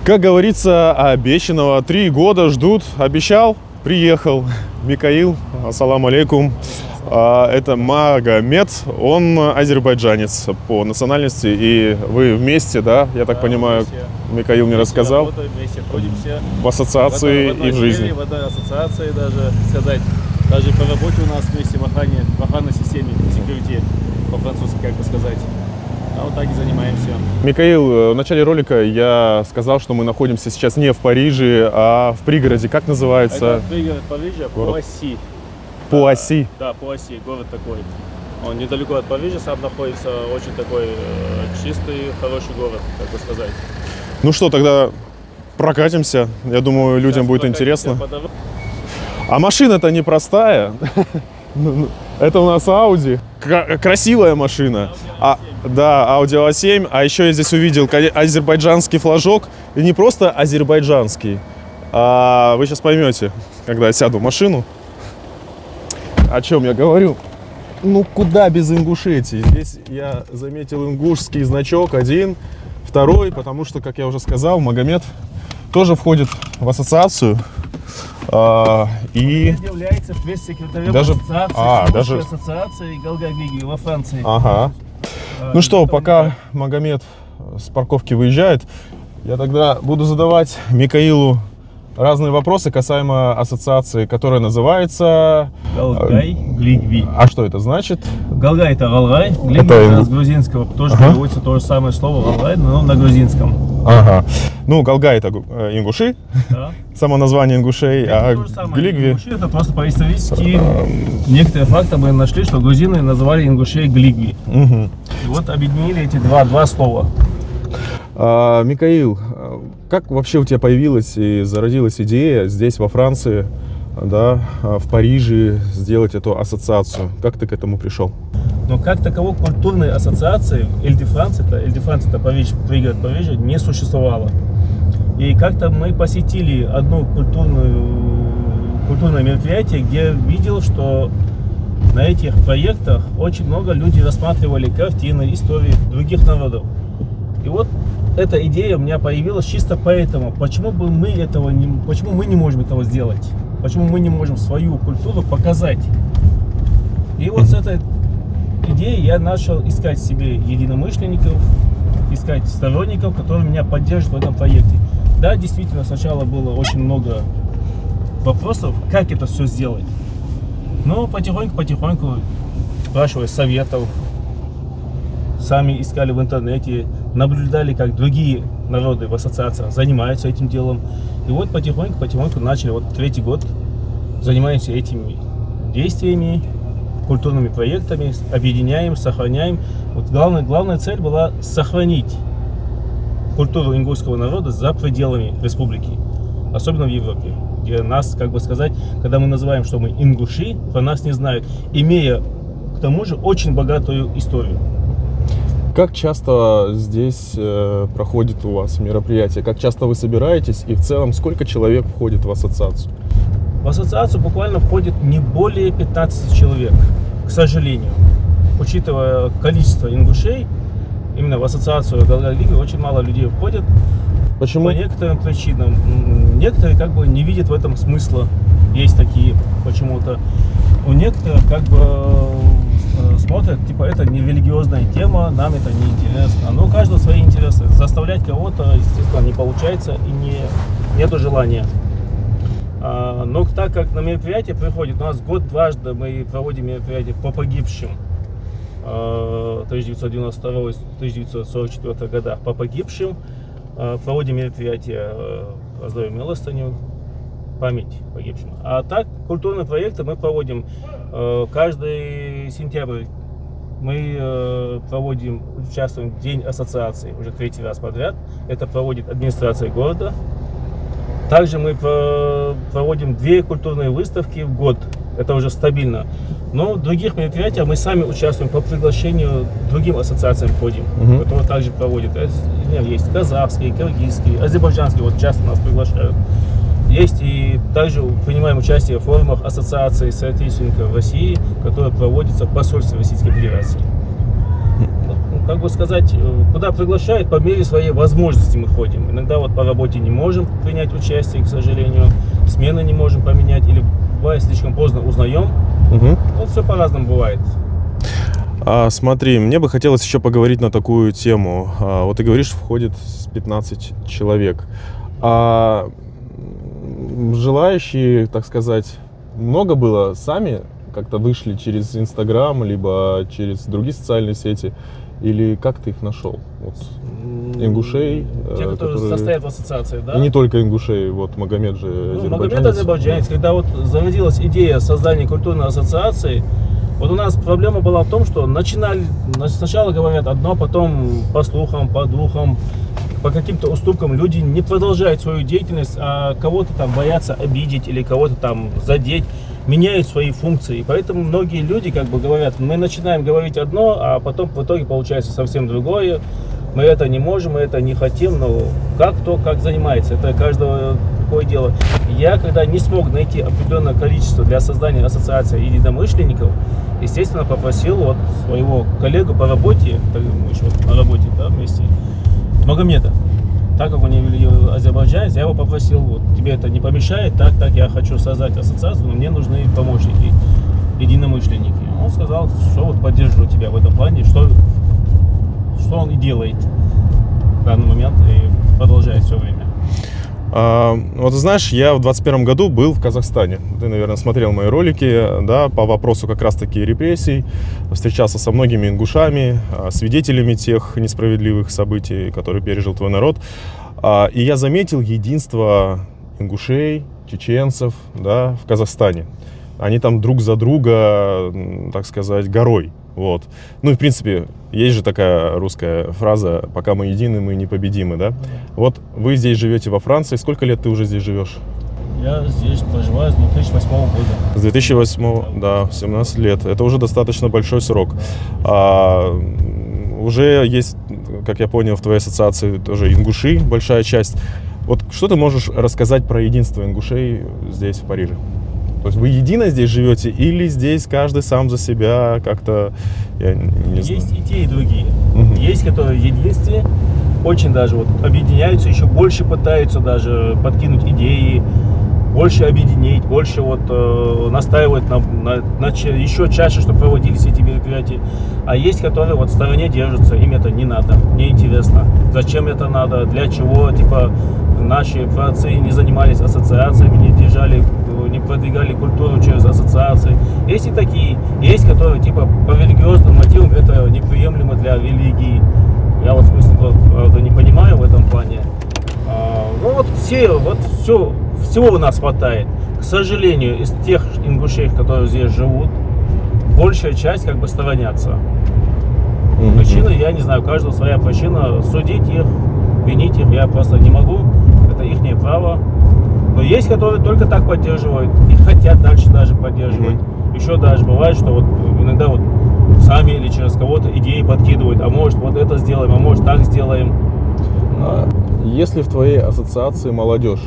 Как говорится, обещанного 3 года ждут. Обещал, приехал. Микаил, ассаламу алейкум. Это Магомед, он азербайджанец по национальности. И вы вместе, да, я так понимаю, Микаил мне рассказал, вместе трудимся в ассоциации и в жизни. В одной ассоциации даже сказать. Даже по работе у нас вместе в охранной системе, security, по-французски, как бы сказать. А вот так и занимаемся. Микаил, в начале ролика я сказал, что мы находимся сейчас не в Париже, а в пригороде. Как называется? Это пригород Парижа, Пуасси. Пуасси. Да, Пуасси, город такой. Он недалеко от Парижа сам находится, очень такой чистый, хороший город, как бы сказать. Ну что, тогда прокатимся. Я думаю, людям будет интересно. А машина-то непростая. Это у нас Audi. Красивая машина. Да, Audi A7. А еще я здесь увидел азербайджанский флажок. И не просто азербайджанский. А вы сейчас поймете, когда я сяду в машину, о чем я говорю. Ну, куда без Ингушетии? Здесь я заметил ингушский значок 1, 2, потому что, как я уже сказал, Магомед тоже входит в ассоциацию. И является пресс-секретарем даже ассоциации Галга-Глиги во Франции. Ага. Ну что, пока Магомед с парковки выезжает, я тогда буду задавать Микаилу разные вопросы касаемо ассоциации, которая называется Галгай-Глигви. А что это значит? Галгай — это Галгай, Глигви — это с грузинского. Тоже переводится то же самое слово Галгай, но на грузинском. Ага. Ну, Галгай — это ингуши, да. Само название ингушей, а Глигви... Ингуши — это просто по-исторически некоторые факты мы нашли, что грузины называли ингушей Глигви. Угу. И вот объединили эти два слова. Микаил, как вообще у тебя появилась и зародилась идея здесь, во Франции, да, в Париже сделать эту ассоциацию? Как ты к этому пришел? Но как таковой культурной ассоциации Иль-де-Франс, это Париж, пригород Парижа, не существовало. И как-то мы посетили одно культурное мероприятие, где видел, что на этих проектах очень много людей рассматривали картины, истории других народов. И вот эта идея у меня появилась чисто поэтому, почему мы не можем этого сделать, почему мы не можем свою культуру показать. И вот с этой идеей я начал искать себе единомышленников, искать сторонников, которые меня поддержат в этом проекте. Да, действительно, сначала было очень много вопросов, как это все сделать. Но потихоньку, спрашивая советов, сами искали в интернете, наблюдали, как другие народы в ассоциациях занимаются этим делом. И вот потихоньку начали, вот 3-й год занимаемся этими действиями, культурными проектами, объединяем, сохраняем. Вот главная цель была сохранить культуру ингушского народа за пределами республики, особенно в Европе, где нас, как бы сказать, когда мы называем, что мы ингуши, про нас не знают, имея к тому же очень богатую историю. Как часто здесь проходит у вас мероприятие? Как часто вы собираетесь? И в целом, сколько человек входит в ассоциацию? В ассоциацию буквально входит не более 15 человек, к сожалению. Учитывая количество ингушей, именно в ассоциацию Галга-Глиги очень мало людей входит. Почему? По некоторым причинам. Некоторые как бы не видят в этом смысла. Есть такие почему-то. У некоторых как бы смотрят, типа, это не религиозная тема, нам это не интересно. Но у каждого свои интересы. Заставлять кого-то, естественно, не получается и нету желания. Но так как на мероприятие приходит, у нас дважды мы проводим мероприятия по погибшим 1992-1944 годах, по погибшим, проводим мероприятия, воздаем милостыню, память погибшим. А так, культурные проекты мы проводим каждый сентябрь. Мы участвуем в День ассоциации уже 3-й раз подряд. Это проводит администрация города. Также мы проводим 2 культурные выставки в год. Это уже стабильно. Но в других мероприятиях мы сами участвуем по приглашению другим ассоциациям ходим, которые также проводят. Есть казахские, киргизские, азербайджанские, вот часто нас приглашают. Есть и также принимаем участие в форумах ассоциации соотечественников России, которые проводятся в посольстве Российской Федерации. как бы сказать, куда приглашают, по мере своей возможности мы ходим. Иногда вот по работе не можем принять участие, к сожалению, смены не можем поменять, или бывает слишком поздно узнаем. Вот все по-разному бывает. Смотри, мне бы хотелось еще поговорить на такую тему. Вот ты говоришь, входит 15 человек. Желающие, так сказать, много было, сами как-то вышли через Инстаграм, либо через другие социальные сети? Или как ты их нашел? Вот, ингушей. Те, которые состоят в ассоциации, да? И не только ингушей, вот Магомед же азербайджанец. Магомед азербайджанец. Когда вот зародилась идея создания культурной ассоциации, вот у нас проблема была в том, что сначала говорят одно, потом по слухам, по духам, по каким-то уступкам люди не продолжают свою деятельность, а кого-то там боятся обидеть или кого-то там задеть, меняют свои функции. И поэтому многие люди как бы говорят, мы начинаем говорить одно, а потом в итоге получается совсем другое. Мы это не можем, мы это не хотим, но кто как занимается, это каждого такое дело. Я, когда не смог найти определенное количество для создания ассоциации единомышленников, естественно, попросил вот своего коллегу по работе, мы еще на работе, да, вместе, Магомеда. Так как он азербайджанец, я его попросил, вот, тебе это не помешает, так, я хочу создать ассоциацию, но мне нужны помощники, единомышленники. Он сказал, что вот поддержу тебя в этом плане, что он и делает в данный момент и продолжает все время. Вот знаешь, я в 2021 году был в Казахстане. Ты, наверное, смотрел мои ролики, да, по вопросу как раз-таки репрессий. Встречался со многими ингушами, свидетелями тех несправедливых событий, которые пережил твой народ. И я заметил единство ингушей, чеченцев, да, в Казахстане. Они там друг за друга, так сказать, горой. Вот. Ну и в принципе, есть же такая русская фраза: пока мы едины, мы непобедимы, да? Вот вы здесь живете во Франции. Сколько лет ты уже здесь живешь? Я здесь проживаю с 2008 года. С 2008, да, 17 лет. Это уже достаточно большой срок. Уже есть, как я понял, в твоей ассоциации тоже ингуши, большая часть. Вот что ты можешь рассказать про единство ингушей здесь, в Париже? То есть вы едино здесь живете или здесь каждый сам за себя как-то, я не знаю. Есть и те, и другие. Есть, которые в единстве, очень даже вот объединяются, еще больше пытаются даже подкинуть идеи, больше объединить, больше вот настаивать на еще чаще, чтобы проводились эти мероприятия. А есть, которые вот в стороне держатся, им это не надо, неинтересно. Зачем это надо, для чего, типа наши праотцы не занимались ассоциациями, не продвигали культуру через ассоциации. Есть и такие, есть, которые типа по религиозным мотивам это неприемлемо для религии. Я вот смысла, правда, не понимаю в этом плане. Ну вот всего у нас хватает. К сожалению, из тех ингушей, которые здесь живут, большая часть как бы сторонятся. Причина, я не знаю, у каждого своя причина. Судить их, винить их я просто не могу. Это их право. Но есть, которые только так поддерживают и хотят дальше даже поддерживать. Еще даже бывает, что вот иногда вот сами или через кого-то идеи подкидывают. А может вот это сделаем, а может так сделаем. Если в твоей ассоциации молодежь?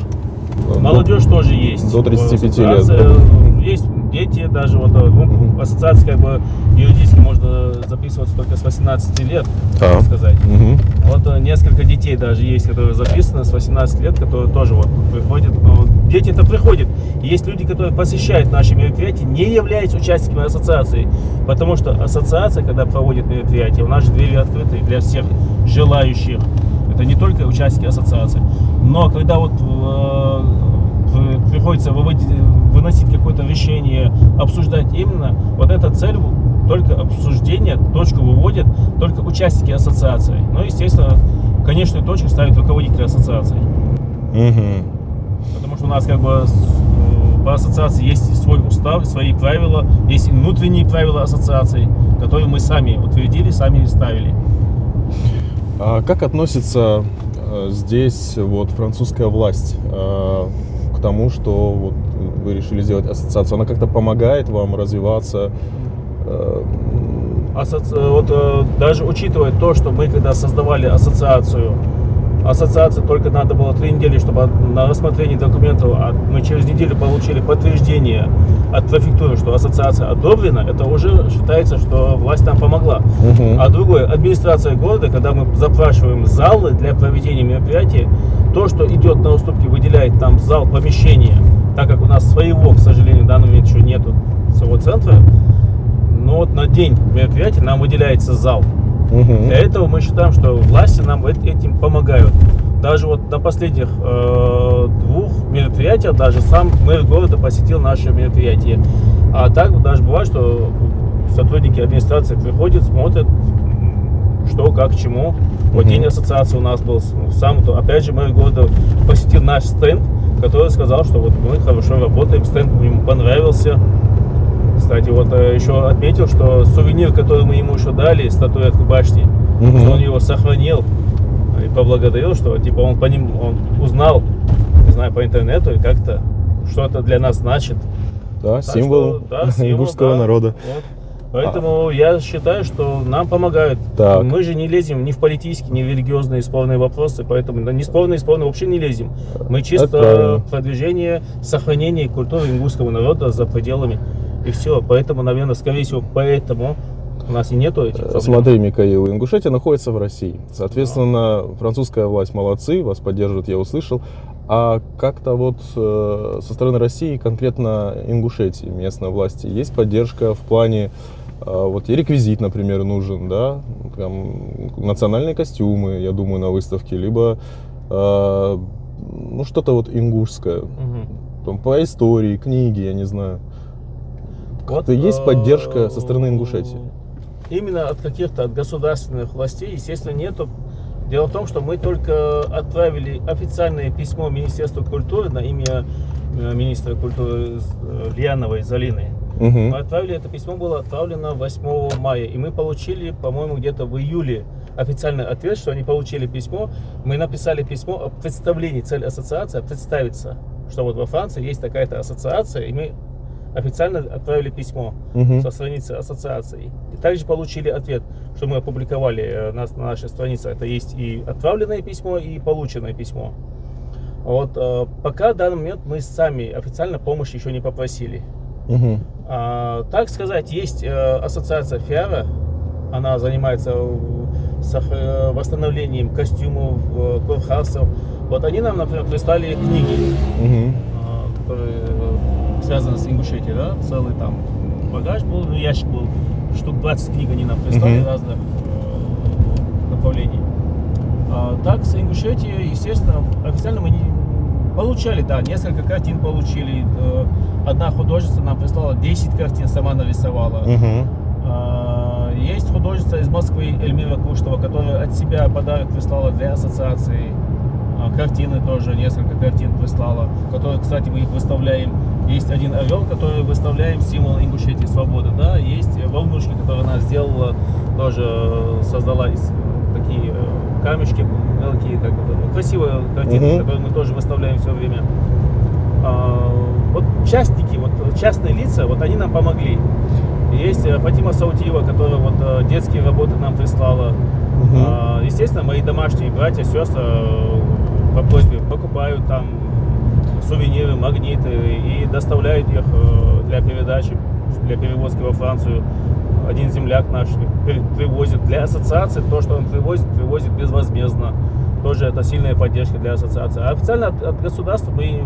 Молодежь тоже есть. До 35 лет. Есть дети, даже вот в ассоциации как бы юридически можно записываться только с 18 лет, так сказать. Вот несколько детей даже есть, которые записаны с 18 лет, которые тоже вот приходят. Дети-то приходят. И есть люди, которые посещают наши мероприятия, не являются участниками ассоциации. Потому что ассоциация, когда проводит мероприятия, у нас же двери открыты для всех желающих. Это не только участники ассоциации. Но когда вот приходится выносить какое-то решение, обсуждать именно, вот эта цель, только обсуждение, точку выводят только участники ассоциации. Ну, естественно, конечную точку ставят руководители ассоциации. Потому что у нас как бы по ассоциации есть свой устав, свои правила, есть внутренние правила ассоциации, которые мы сами утвердили, сами ставили. А как относится здесь вот французская власть к тому, что вот вы решили сделать ассоциацию? Она как-то помогает вам развиваться? Вот даже учитывая то, что мы когда создавали ассоциацию, ассоциации только надо было 3 недели, чтобы на рассмотрение документов, а мы через неделю получили подтверждение от префектуры, что ассоциация одобрена, это уже считается, что власть нам помогла. А другое, администрация города, когда мы запрашиваем залы для проведения мероприятий, то, что идет на уступки, выделяет там зал, помещение, так как у нас своего, к сожалению, в данный момент еще нету своего центра, но вот на день мероприятия нам выделяется зал. Для этого мы считаем, что власти нам этим помогают. Даже вот на последних 2 мероприятиях даже сам мэр города посетил наше мероприятие. А так даже бывает, что сотрудники администрации приходят, смотрят, что, как, к чему. Вот день ассоциации у нас был сам, опять же, мэр города посетил наш стенд, который сказал, что вот мы хорошо работаем, стенд ему понравился. Кстати, вот еще отметил, что сувенир, который мы ему еще дали, статуэтку башни, он его сохранил и поблагодарил, что типа он по ним узнал, не знаю, по интернету и как-то что это для нас значит. Да, символ ингушского народа. Вот. Поэтому я считаю, что нам помогают. Так. Мы же не лезем ни в политические, ни в религиозные спорные вопросы, поэтому ни спорные вообще не лезем. Мы чисто продвижение, сохранение культуры ингушского народа за пределами. И все. Поэтому, наверное, скорее всего, поэтому у нас и нету этих проблем. Смотри, Михаил, Ингушетия находится в России. Соответственно, французская власть молодцы, вас поддерживают, я услышал. А как-то вот со стороны России, конкретно Ингушетии, местной власти, есть поддержка в плане, вот и реквизит, например, нужен, да, там, национальные костюмы, я думаю, на выставке, либо ну что-то вот ингушское, там, по истории, книги, я не знаю. Вот, есть поддержка со стороны Ингушетии? Именно от каких-то, от государственных властей, естественно, нету. Дело в том, что мы только отправили официальное письмо Министерству культуры на имя министра культуры Льяновой Залины. Мы отправили, это письмо было отправлено 8 мая, и мы получили, по-моему, где-то в июле официальный ответ, что они получили письмо. Мы написали письмо о представлении, цель ассоциации, представиться, что вот во Франции есть такая-то ассоциация, и мы официально отправили письмо со страницы ассоциации. И также получили ответ, что мы опубликовали на нашей странице. Это есть и отправленное письмо, и полученное письмо. Вот, пока в данный момент мы сами официально помощи еще не попросили. Так сказать, есть ассоциация ФИАРа, она занимается восстановлением костюмов, курхасов. Вот они нам, например, прислали книги, которые связаны с Ингушетией, да, целый там багаж был, ящик был, штук 20 книг они нам прислали разных направлений. Так, с Ингушетией, естественно, официально мы не получали, да, несколько картин получили. Одна художница нам прислала 10 картин, сама нарисовала. Есть художница из Москвы, Эльмира Куштова, которая от себя подарок прислала для ассоциации. Картины тоже, несколько картин прислала, которые, кстати, мы их выставляем. Есть один орел, который выставляем, символ Ингушетии, свободы, да. Есть волнушки, которые она сделала, тоже создала из такие камешки мелкие, как это, красивые картины, которые мы тоже выставляем все время. Вот частники, вот частные лица, вот они нам помогли. Есть Фатима Саутиева, которая вот детские работы нам прислала. Естественно, мои домашние братья, сестры по просьбе покупают там сувениры, магниты и доставляют их для передачи, для перевозки во Францию. Один земляк наш привозит для ассоциации, то, что он привозит безвозмездно. Тоже это сильная поддержка для ассоциации. А официально от государства мы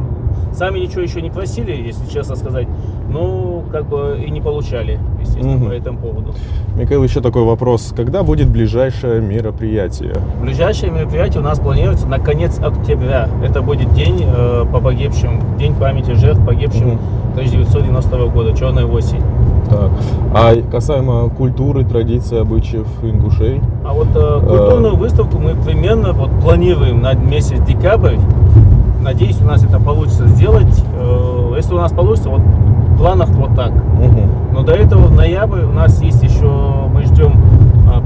сами ничего еще не просили, если честно сказать. Ну, как бы и не получали, естественно, по этому поводу. Михаил, еще такой вопрос. Когда будет ближайшее мероприятие? Ближайшее мероприятие у нас планируется на конец октября. Это будет день по погибшим, день памяти жертв погибшим 1990 года, черная осень. Так. А касаемо культуры, традиций, обычаев ингушей? А вот культурную выставку мы примерно вот планируем на месяц декабрь. Надеюсь, у нас это получится сделать. Если у нас получится, вот в планах вот так. Но до этого в ноябре у нас есть еще, мы ждем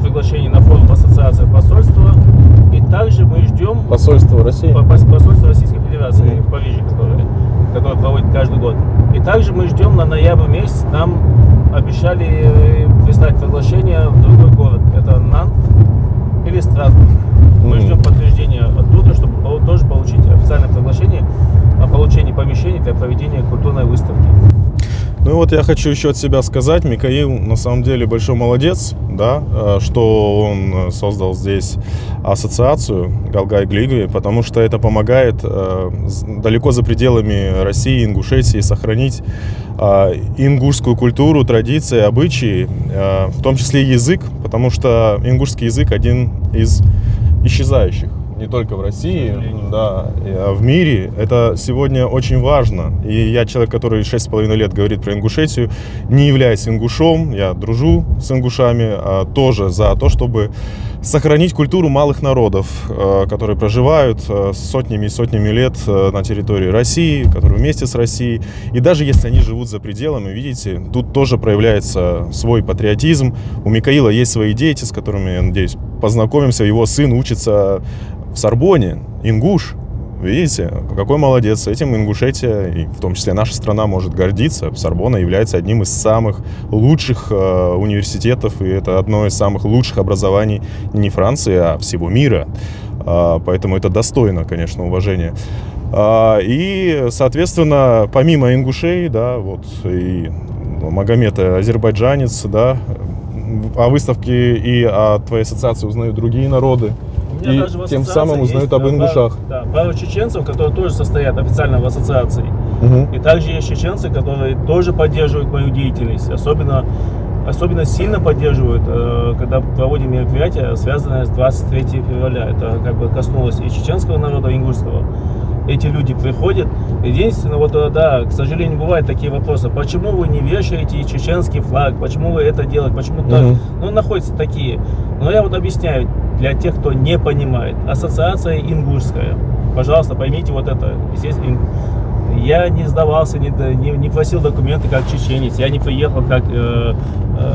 приглашение на форум ассоциации посольства. И также мы ждем посольство России? Посольство Российской Федерации в Париже, которое проводит каждый год. И также мы ждем на ноябрь месяц, нам обещали прислать приглашение в другой город. Это Нант или Страсбург. Мы ждем подтверждения оттуда, проведения культурной выставки. Ну и вот я хочу еще от себя сказать, Михаил на самом деле большой молодец, да, что он создал здесь ассоциацию Галгай-Глигви, потому что это помогает далеко за пределами России, Ингушетии сохранить ингушскую культуру, традиции, обычаи, в том числе язык, потому что ингушский язык один из исчезающих. Не только в России, да, а в мире. Это сегодня очень важно. И я человек, который 6,5 лет говорит про Ингушетию, не являюсь ингушом, я дружу с ингушами, тоже за то, чтобы сохранить культуру малых народов, которые проживают сотнями и сотнями лет на территории России, которые вместе с Россией. И даже если они живут за пределами, видите, тут тоже проявляется свой патриотизм. У Михаила есть свои дети, с которыми, я надеюсь, познакомимся. Его сын учится в Сорбоне, ингуш. Видите, какой молодец. Этим Ингушетия, и в том числе наша страна, может гордиться. Сорбона является одним из самых лучших университетов, и это одно из самых лучших образований не Франции, а всего мира. Поэтому это достойно, конечно, уважения. И, соответственно, помимо ингушей, да, вот и Магомед азербайджанец, да, о выставке и о твоей ассоциации узнают другие народы. И тем самым узнают об ингушах. Да, пару чеченцев, которые тоже состоят официально в ассоциации. И также есть чеченцы, которые тоже поддерживают мою деятельность. Особенно сильно поддерживают, когда проводим мероприятия, связанные с 23 февраля. Это как бы коснулось и чеченского народа, и ингушского. Эти люди приходят. Единственное, вот да, к сожалению, бывают такие вопросы. Почему вы не вешаете чеченский флаг? Почему вы это делаете? Почему так? Ну, находятся такие. Но я вот объясняю для тех, кто не понимает. Ассоциация ингушская. Пожалуйста, поймите вот это. Естественно, я не сдавался, не просил документы как чеченец. Я не приехал как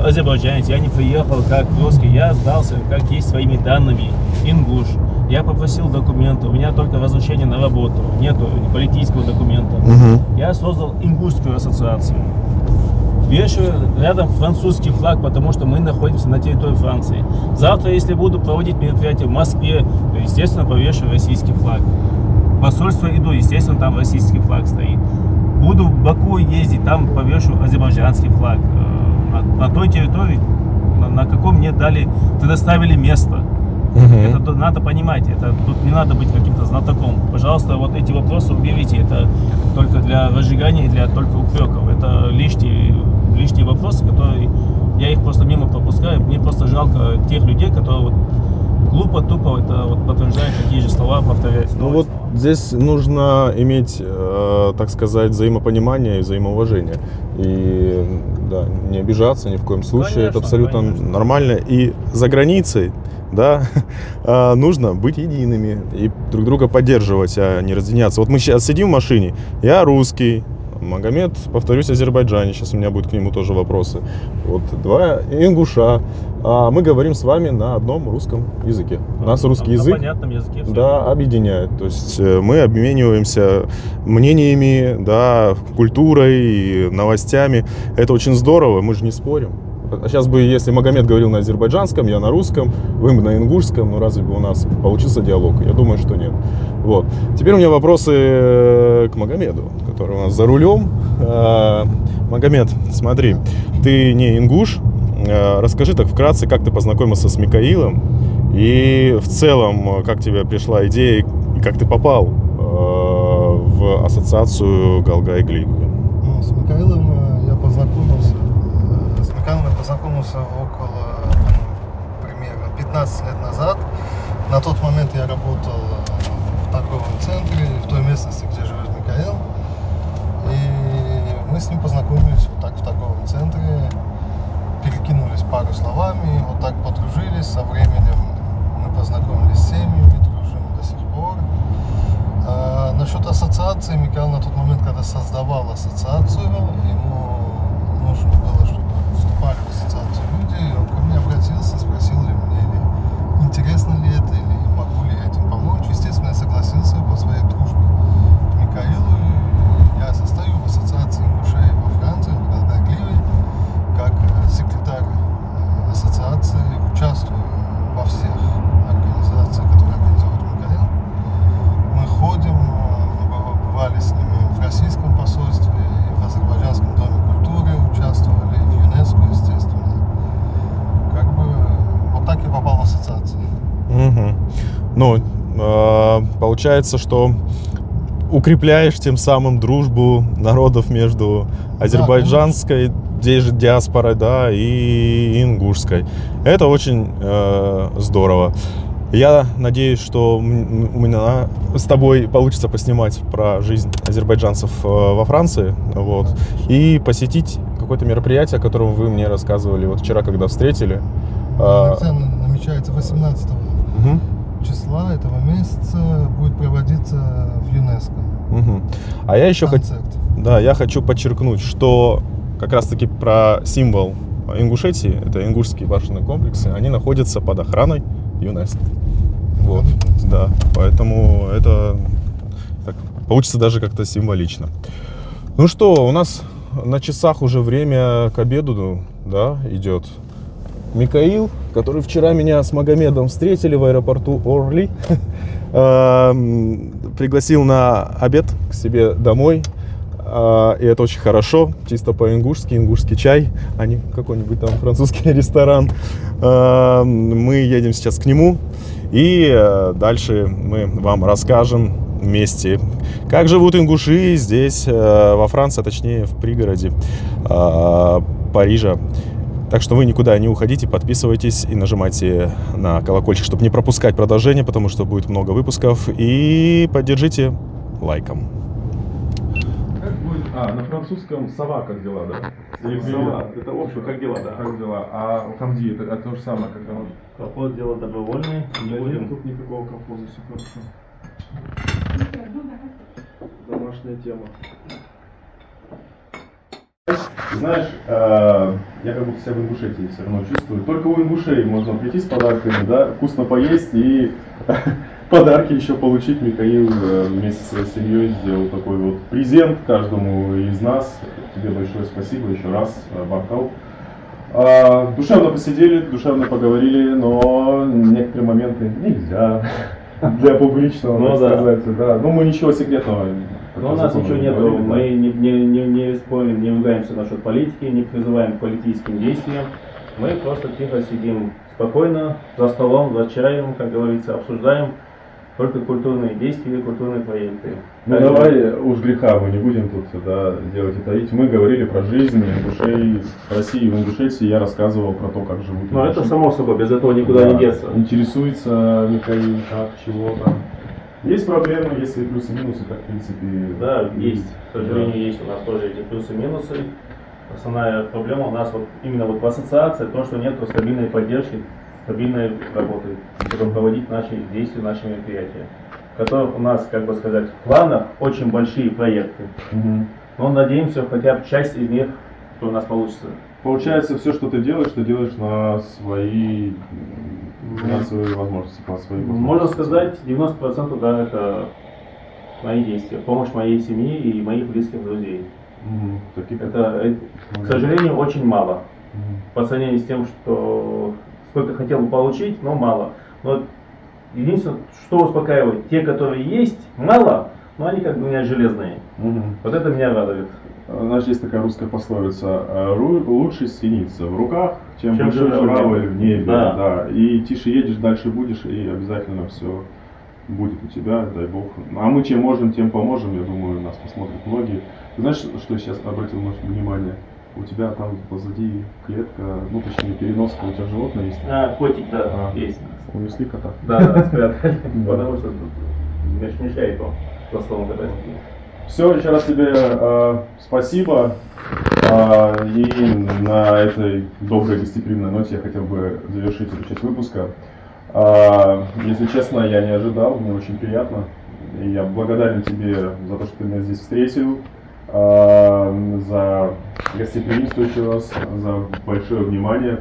азербайджанец. Я не приехал как русский. Я сдался как есть своими данными. Ингуш. Я попросил документы, у меня только разрешение на работу, нету политического документа. Я создал ингушскую ассоциацию. Вешаю рядом французский флаг, потому что мы находимся на территории Франции. Завтра, если буду проводить мероприятие в Москве, то, естественно, повешу российский флаг. В посольство иду, естественно, там российский флаг стоит. Буду в Баку ездить, там повешу азербайджанский флаг. На той территории, на каком мне предоставили место. Это надо понимать, тут не надо быть каким-то знатоком. Пожалуйста, вот эти вопросы уберите, это только для разжигания, только упреков. Это лишние вопросы, которые я их просто мимо пропускаю. Мне просто жалко тех людей, которые вот глупо, тупо подтверждают такие же слова, повторяют. Ну вот здесь нужно иметь, так сказать, взаимопонимание и взаимоуважение. И да, не обижаться ни в коем случае, конечно, это абсолютно нормально. И за границей, да, нужно быть едиными и друг друга поддерживать, а не разъединяться. Вот мы сейчас сидим в машине, я русский, Магомед, повторюсь, азербайджанец, сейчас у меня будут к нему тоже вопросы. Вот два ингуша, а мы говорим с вами на одном русском языке. Нас русский язык, на понятном языке, да, объединяет. То есть мы обмениваемся мнениями, да, культурой, новостями. Это очень здорово, мы же не спорим. Сейчас бы, если Магомед говорил на азербайджанском, я на русском, вы на ингушском, ну разве бы у нас получился диалог? Я думаю, что нет. Вот. Теперь у меня вопросы к Магомеду, который у нас за рулем. Магомед, смотри, ты не ингуш. Расскажи так вкратце, как ты познакомился с Михаилом и в целом, как тебе пришла идея и как ты попал в ассоциацию Галгай-Глигви. Ну, с Михаилом я познакомился. Около примерно 15 лет назад. На тот момент я работал в торговом центре, в той местности, где живет Михаил. И мы с ним познакомились вот так в торговом центре, перекинулись пару словами, вот так подружились. Со временем мы познакомились с семьями, дружим до сих пор. Насчет ассоциации, Михаил на тот момент, когда создавал ассоциацию, ему нужно было, чтобы вступали в ассоциацию люди, он ко мне обратился, спросил ли мне, интересно ли это, или могу ли я этим помочь. Естественно, я согласился по своей дружбе к Михаилу. Я состою в ассоциации ингушей во Франции, в Галгай-Глигви, как секретарь ассоциации, участвую во всех организациях, которые организует Михаил. Мы ходим, мы бывали с ними в российском посольстве, ну, получается, что укрепляешь тем самым дружбу народов между азербайджанской, здесь же диаспорой, да, и ингушской. Это очень здорово. Я надеюсь, что у меня с тобой получится поснимать про жизнь азербайджанцев во Франции, вот, и посетить какое-то мероприятие, о котором вы мне рассказывали вот вчера, когда встретили. Намечается 18 числа этого месяца, будет проводиться в ЮНЕСКО. А я еще я хочу подчеркнуть, что как раз-таки про символ Ингушетии, это ингушские башенные комплексы, они находятся под охраной ЮНЕСКО. Вот, да, поэтому это так, получится даже как-то символично. Ну что, у нас на часах уже время к обеду, да, идет. Микаил, который вчера меня с Магомедом встретили в аэропорту Орли, пригласил на обед к себе домой. И это очень хорошо, чисто по-ингушски, ингушский чай, а не какой-нибудь там французский ресторан. Мы едем сейчас к нему, и дальше мы вам расскажем вместе, как живут ингуши здесь, во Франции, а точнее в пригороде Парижа. Так что вы никуда не уходите, подписывайтесь и нажимайте на колокольчик, чтобы не пропускать продолжение, потому что будет много выпусков. И поддержите лайком. На французском сова, как дела, да? Сова, это общее, как дела, да? Как дела? А хамди, это то же самое, как оно? Колхоз дело добровольное, не будем. Тут никакого колхоза, все хорошо. Домашняя тема. Знаешь, я как будто себя в Ингушетии все равно чувствую. Только у ингушей можно прийти с подарками, да, вкусно поесть и подарки еще получить. Михаил вместе со своей семьей сделал такой вот презент каждому из нас. Тебе большое спасибо еще раз, Баркал. Душевно посидели, душевно поговорили, но некоторые моменты нельзя для публичного, так сказать. Да. Ну, мы ничего секретного. Но у нас ничего нет, мы не спорим, не ругаемся насчет политики, не призываем к политическим действиям. Мы просто тихо сидим спокойно, за столом, за чаем, как говорится, обсуждаем только культурные действия, культурные проекты. Ну давай уж греха мы не будем тут делать и таить. Мы говорили про жизнь ингушей в России, в Ингушетии. Я рассказывал про то, как живут. Ну это само собой, без этого никуда не деться. Интересуется Михаил, как, чего там. Есть проблемы, есть свои плюсы и минусы, как в принципе. Да, есть. К сожалению, есть у нас тоже эти плюсы и минусы. Основная проблема у нас вот именно вот в ассоциации, то, что нет стабильной поддержки, стабильной работы, чтобы проводить наши действия, наши мероприятия. В которых у нас, как бы сказать, в планах очень большие проекты. Но надеемся, хотя бы часть из них, что у нас получится. Получается, все, что ты делаешь на свои финансовые возможности, по своим возможностям. Можно сказать, 90% да, это мои действия, помощь моей семьи и моих близких друзей. Это, к сожалению, очень мало. По сравнению с тем, что сколько хотел бы получить, но мало. Но единственное, что успокаивает, те, которые есть, мало, но они как бы у меня железные. Вот это меня радует. Знаешь, есть такая русская пословица: лучше синица в руках, чем большой журавль в небе. Да. И тише едешь, дальше будешь, и обязательно все будет у тебя, дай бог. А мы чем можем, тем поможем. Я думаю, нас посмотрят многие. Ты знаешь, что я сейчас обратил внимание? У тебя там позади клетка, ну точнее переноска, у тебя животное есть? Котик, да, есть. Унесли кота? Да, спрятали. Потому что мешает вам за столом катать. Все, еще раз тебе спасибо. И на этой доброй гостеприимной ноте я хотел бы завершить эту часть выпуска. Если честно, я не ожидал, мне очень приятно. И я благодарен тебе за то, что ты меня здесь встретил, за гостеприимство еще раз, за большое внимание.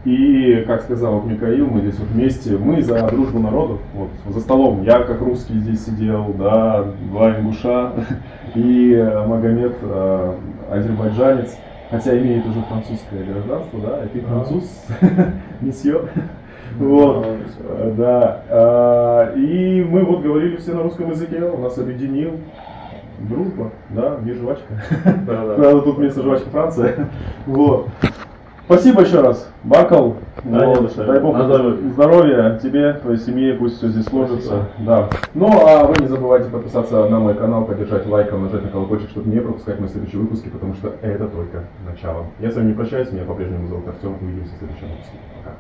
И, как сказал Михаил, мы здесь вот вместе, мы за дружбу народов, вот, за столом. Я как русский здесь сидел, да, два ингуша, и Магомед азербайджанец, хотя имеет уже французское гражданство, да, и ты француз, месье. Вот, да, и мы вот говорили все на русском языке, он нас объединил. Дружба, да, не жвачка. Правда, тут вместо жвачки Франция. Вот. Спасибо еще раз. Бакал. Да, Вот. не Дай бог на здоровье. здоровья тебе, твоей семье, пусть все здесь сложится. Да. Ну а вы не забывайте подписаться на мой канал, поддержать лайком, нажать на колокольчик, чтобы не пропускать мои следующие выпуски, потому что это только начало. Я с вами не прощаюсь, меня по-прежнему зовут Артем, увидимся в следующем выпуске. Пока.